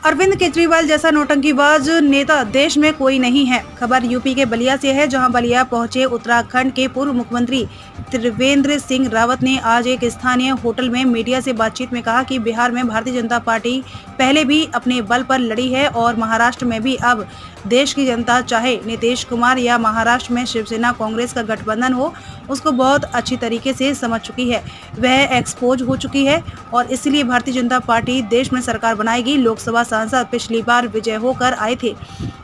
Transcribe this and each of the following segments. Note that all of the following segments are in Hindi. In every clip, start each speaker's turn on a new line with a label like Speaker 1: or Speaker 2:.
Speaker 1: अरविंद केजरीवाल जैसा नौटंकीबाज नेता देश में कोई नहीं है। खबर यूपी के बलिया से है, जहां बलिया पहुंचे उत्तराखंड के पूर्व मुख्यमंत्री त्रिवेंद्र सिंह रावत ने आज एक स्थानीय होटल में मीडिया से बातचीत में कहा कि बिहार में भारतीय जनता पार्टी पहले भी अपने बल पर लड़ी है और महाराष्ट्र में भी। अब देश की जनता चाहे नीतीश कुमार या महाराष्ट्र में शिवसेना कांग्रेस का गठबंधन हो, उसको बहुत अच्छी तरीके से समझ चुकी है। वह एक्सपोज हो चुकी है और इसलिए भारतीय जनता पार्टी देश में सरकार बनाएगी। लोकसभा सांसद पिछली बार विजय होकर आए थे,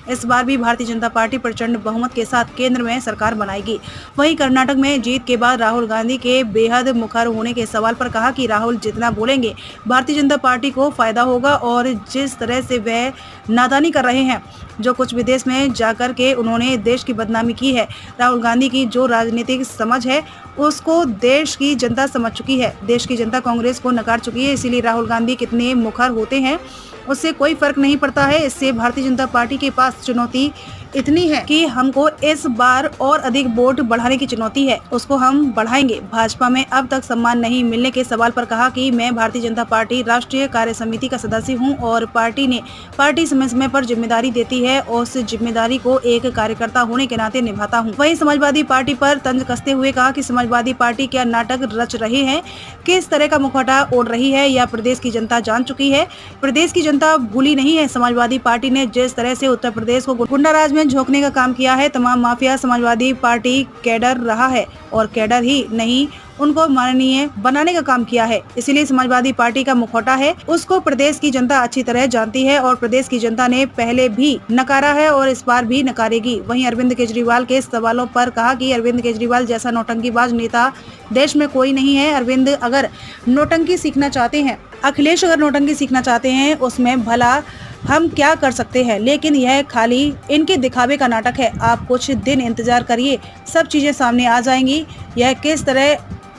Speaker 1: इस बार भी भारतीय जनता पार्टी प्रचंड बहुमत के साथ केंद्र में सरकार बनाएगी। वहीं कर्नाटक में जीत के बाद राहुल गांधी के बेहद मुखर होने के सवाल पर कहा कि राहुल जितना बोलेंगे भारतीय जनता पार्टी को फायदा होगा और जिस तरह से वह नादानी कर रहे हैं, जो कुछ विदेश में जाकर के उन्होंने देश की बदनामी की है। राहुल गांधी की जो राजनीतिक समझ है उसको देश की जनता समझ चुकी है। देश की जनता कांग्रेस को नकार चुकी है, इसीलिए राहुल गांधी कितने मुखर होते हैं उससे कोई फर्क नहीं पड़ता है। इससे भारतीय जनता पार्टी के पास चुनौती इतनी है कि हमको इस बार और अधिक वोट बढ़ाने की चुनौती है, उसको हम बढ़ाएंगे। भाजपा में अब तक सम्मान नहीं मिलने के सवाल पर कहा कि मैं भारतीय जनता पार्टी राष्ट्रीय कार्य समिति का सदस्य हूं और पार्टी समय समय पर जिम्मेदारी देती है और उस जिम्मेदारी को एक कार्यकर्ता होने के नाते निभाता हूं। वहीं समाजवादी पार्टी पर तंज कसते हुए कहा कि समाजवादी पार्टी क्या नाटक रच रहे हैं, किस तरह का मुखौटा ओढ़ रही है, यह प्रदेश की जनता जान चुकी है। प्रदेश की जनता भूली नहीं है। समाजवादी पार्टी ने जिस तरह से उत्तर प्रदेश को गुंडाराज में झोंकने का काम किया है, तमाम माफिया समाजवादी पार्टी कैडर रहा है और कैडर ही नहीं, उनको माननीय बनाने का काम किया है। इसीलिए समाजवादी पार्टी का मुखौटा है, उसको प्रदेश की जनता अच्छी तरह जानती है और प्रदेश की जनता ने पहले भी नकारा है और इस बार भी नकारेगी। वहीं अरविंद केजरीवाल के सवालों पर कहा कि अरविंद केजरीवाल जैसा नौटंकीबाज नेता देश में कोई नहीं है। अरविंद अगर नौटंकी सीखना चाहते हैं, अखिलेश अगर नौटंकी सीखना चाहते हैं, उसमें भला हम क्या कर सकते हैं, लेकिन यह खाली इनके दिखावे का नाटक है। आप कुछ दिन इंतजार करिए, सब चीजें सामने आ जाएंगी। यह किस तरह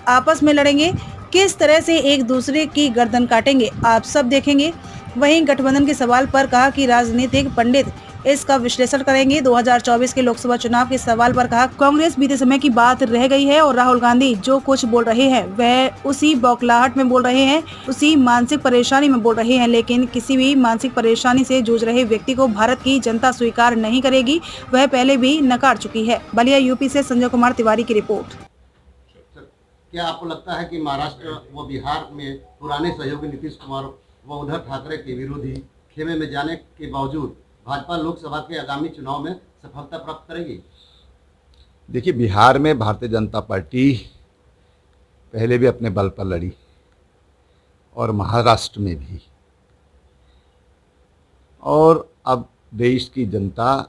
Speaker 1: आपस में लड़ेंगे, किस तरह से एक दूसरे की गर्दन काटेंगे, आप सब देखेंगे। वहीं गठबंधन के सवाल पर कहा कि राजनीतिक पंडित इसका विश्लेषण करेंगे। 2024 के लोकसभा चुनाव के सवाल पर कहा कांग्रेस बीते समय की बात रह गई है और राहुल गांधी जो कुछ बोल रहे हैं वह उसी बौखलाहट में बोल रहे हैं, उसी मानसिक परेशानी में बोल रहे हैं। लेकिन किसी भी मानसिक परेशानी से जूझ रहे व्यक्ति को भारत की जनता स्वीकार नहीं करेगी, वह पहले भी नकार चुकी है। बलिया यूपी से संजय कुमार तिवारी की रिपोर्ट।
Speaker 2: क्या आपको लगता है कि महाराष्ट्र व बिहार में पुराने सहयोगी नीतीश कुमार व उद्धव ठाकरे के विरोधी खेमे में जाने के बावजूद भाजपा लोकसभा के आगामी चुनाव में सफलता प्राप्त करेगी?
Speaker 3: देखिए, बिहार में भारतीय जनता पार्टी पहले भी अपने बल पर लड़ी और महाराष्ट्र में भी, और अब देश की जनता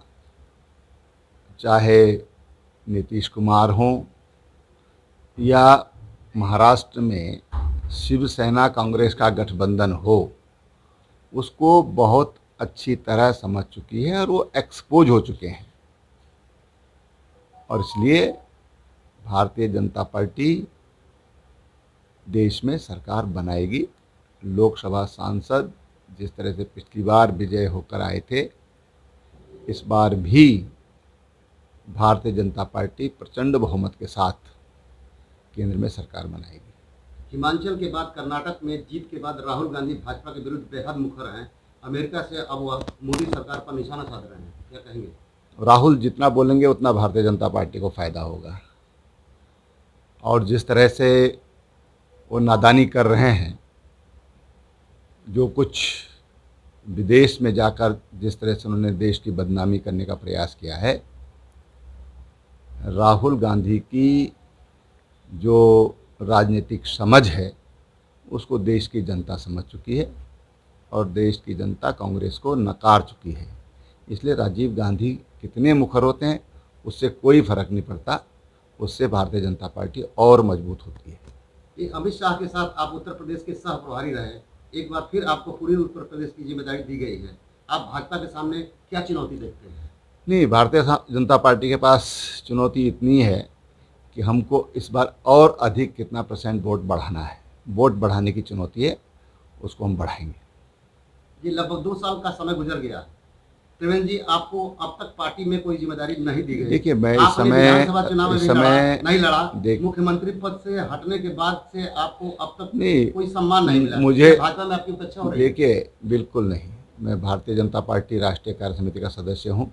Speaker 3: चाहे नीतीश कुमार हों या महाराष्ट्र में शिवसेना कांग्रेस का गठबंधन हो, उसको बहुत अच्छी तरह समझ चुकी है और वो एक्सपोज हो चुके हैं। और इसलिए भारतीय जनता पार्टी देश में सरकार बनाएगी। लोकसभा सांसद जिस तरह से पिछली बार विजय होकर आए थे, इस बार भी भारतीय जनता पार्टी प्रचंड बहुमत के साथ केंद्र में सरकार बनाएगी।
Speaker 2: हिमाचल के बाद कर्नाटक में जीत के बाद राहुल गांधी भाजपा के विरुद्ध बेहद मुखर हैं। अमेरिका से अब वह मोदी सरकार पर निशाना साध रहे हैं, क्या कहेंगे?
Speaker 3: राहुल जितना बोलेंगे उतना भारतीय जनता पार्टी को फायदा होगा। और जिस तरह से वो नादानी कर रहे हैं, जो कुछ विदेश में जाकर जिस तरह से उन्होंने देश की बदनामी करने का प्रयास किया है, राहुल गांधी की जो राजनीतिक समझ है उसको देश की जनता समझ चुकी है और देश की जनता कांग्रेस को नकार चुकी है। इसलिए राजीव गांधी कितने मुखर होते हैं उससे कोई फर्क नहीं पड़ता, उससे भारतीय जनता पार्टी और मजबूत होती है।
Speaker 2: ये अमित शाह के साथ आप उत्तर प्रदेश के सह प्रभारी रहे, एक बार फिर आपको पूरी उत्तर प्रदेश की जिम्मेदारी दी गई है, आप भाजपा के सामने क्या चुनौती देखते हैं?
Speaker 3: नहीं, भारतीय जनता पार्टी के पास चुनौती इतनी है कि हमको इस बार और अधिक कितना % वोट बढ़ाना है। वोट बढ़ाने की चुनौती है, उसको हम बढ़ाएंगे।
Speaker 2: ये लगभग 2 साल का समय गुजर गया। त्रिवेंद्र जी, आपको अब तक पार्टी में कोई जिम्मेदारी नहीं दी गई।
Speaker 3: देखिए, मैं
Speaker 2: इस समय नहीं लड़ा, मुख्यमंत्री पद से हटने के बाद से आपको अब तक कोई सम्मान नहीं मिला।
Speaker 3: मुझे
Speaker 2: भाजपा में आपकी उपेक्षा हो रही है?
Speaker 3: देखिए, बिल्कुल नहीं। मैं भारतीय जनता पार्टी राष्ट्रीय कार्य समिति का सदस्य हूं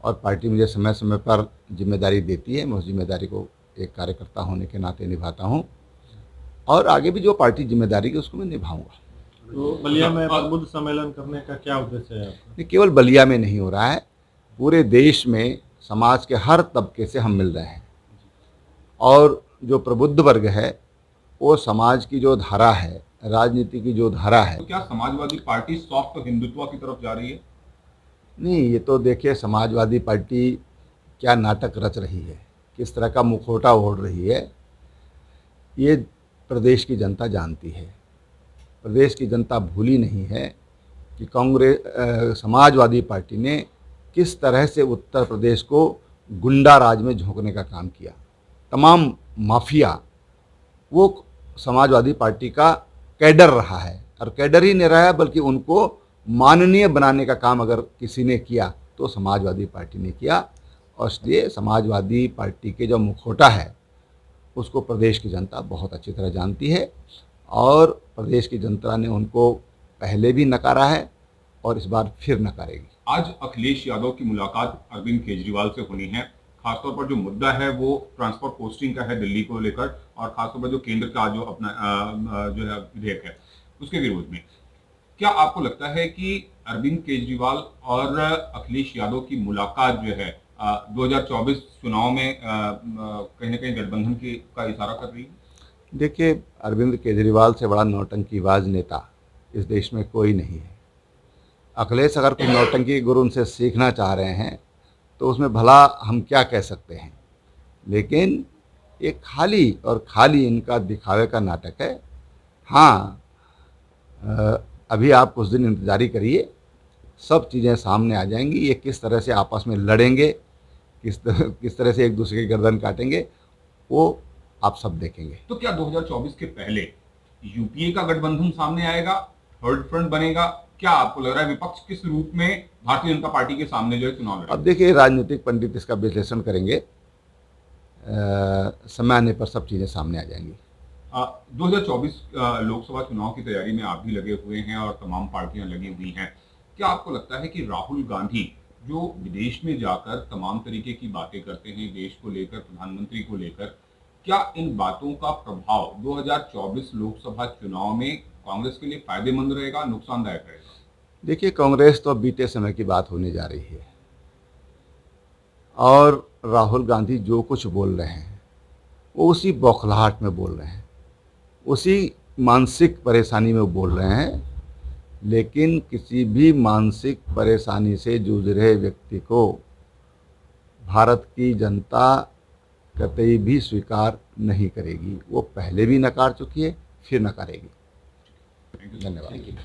Speaker 3: और पार्टी मुझे समय समय पर जिम्मेदारी देती है। मैं उस जिम्मेदारी को एक कार्यकर्ता होने के नाते निभाता हूं और आगे भी जो पार्टी जिम्मेदारी की उसको मैं निभाऊंगा।
Speaker 4: तो बलिया में प्रबुद्ध सम्मेलन करने का क्या उद्देश्य है आपका?
Speaker 3: ये केवल बलिया में नहीं हो रहा है, पूरे देश में समाज के हर तबके से हम मिल रहे हैं और जो प्रबुद्ध वर्ग है वो समाज की जो धारा है, राजनीति की जो धारा है।
Speaker 5: तो क्या समाजवादी पार्टी सॉफ्ट हिंदुत्व की तरफ जा रही है?
Speaker 3: नहीं, ये तो देखिए समाजवादी पार्टी क्या नाटक रच रही है, किस तरह का मुखौटा ओढ़ रही है, ये प्रदेश की जनता जानती है। प्रदेश की जनता भूली नहीं है कि समाजवादी पार्टी ने किस तरह से उत्तर प्रदेश को गुंडा राज में झोंकने का काम किया। तमाम माफिया वो समाजवादी पार्टी का कैडर रहा है और कैडर ही नहीं रहा है बल्कि उनको माननीय बनाने का काम अगर किसी ने किया तो समाजवादी पार्टी ने किया। और इसलिए समाजवादी पार्टी के जो मुखौटा है उसको प्रदेश की जनता बहुत अच्छी तरह जानती है और प्रदेश की जनता ने उनको पहले भी नकारा है और इस बार फिर नकारेगी।
Speaker 5: आज अखिलेश यादव की मुलाकात अरविंद केजरीवाल से होनी है। खासतौर पर जो मुद्दा है वो ट्रांसपोर्ट पोस्टिंग का है दिल्ली को लेकर और खासतौर पर जो केंद्र का जो अपना जो है विधेयक है उसके विरोध में। क्या आपको लगता है कि अरविंद केजरीवाल और अखिलेश यादव की मुलाकात जो है 2024 चुनाव में कहीं ना कहीं गठबंधन का इशारा कर रही है?
Speaker 3: देखिए, अरविंद केजरीवाल से बड़ा नौटंकीबाज नेता इस देश में कोई नहीं है। अखिलेश अगर कोई नौटंकी गुरु उनसे सीखना चाह रहे हैं तो उसमें भला हम क्या कह सकते हैं, लेकिन ये खाली इनका दिखावे का नाटक है। हाँ, अभी आप कुछ दिन इंतजारी करिए, सब चीज़ें सामने आ जाएंगी। ये किस तरह से आपस में लड़ेंगे, किस तरह से एक दूसरे की गर्दन काटेंगे, वो आप सब देखेंगे।
Speaker 5: तो क्या 2024 के पहले यूपीए का गठबंधन सामने आएगा, थर्ड फ्रंट बनेगा? क्या आपको लग रहा है विपक्ष किस रूप में भारतीय जनता पार्टी के सामने जो है चुनाव लड़ेगा?
Speaker 3: अब देखिए, राजनीतिक पंडित इसका विश्लेषण करेंगे, समय आने पर सब चीज़ें सामने आ जाएंगी।
Speaker 5: 2024 लोकसभा चुनाव की तैयारी में आप भी लगे हुए हैं और तमाम पार्टियां लगी हुई हैं। क्या आपको लगता है कि राहुल गांधी जो विदेश में जाकर तमाम तरीके की बातें करते हैं देश को लेकर, प्रधानमंत्री को लेकर, क्या इन बातों का प्रभाव 2024 लोकसभा चुनाव में कांग्रेस के लिए फायदेमंद रहेगा, नुकसानदायक रहेगा?
Speaker 3: देखिए, कांग्रेस तो बीते समय की बात होने जा रही है और राहुल गांधी जो कुछ बोल रहे हैं वो उसी बौखलाहट में बोल रहे हैं, उसी मानसिक परेशानी में बोल रहे हैं। लेकिन किसी भी मानसिक परेशानी से जूझ रहे व्यक्ति को भारत की जनता कतई भी स्वीकार नहीं करेगी। वो पहले भी नकार चुकी है, फिर नकारेगी।
Speaker 5: धन्यवाद।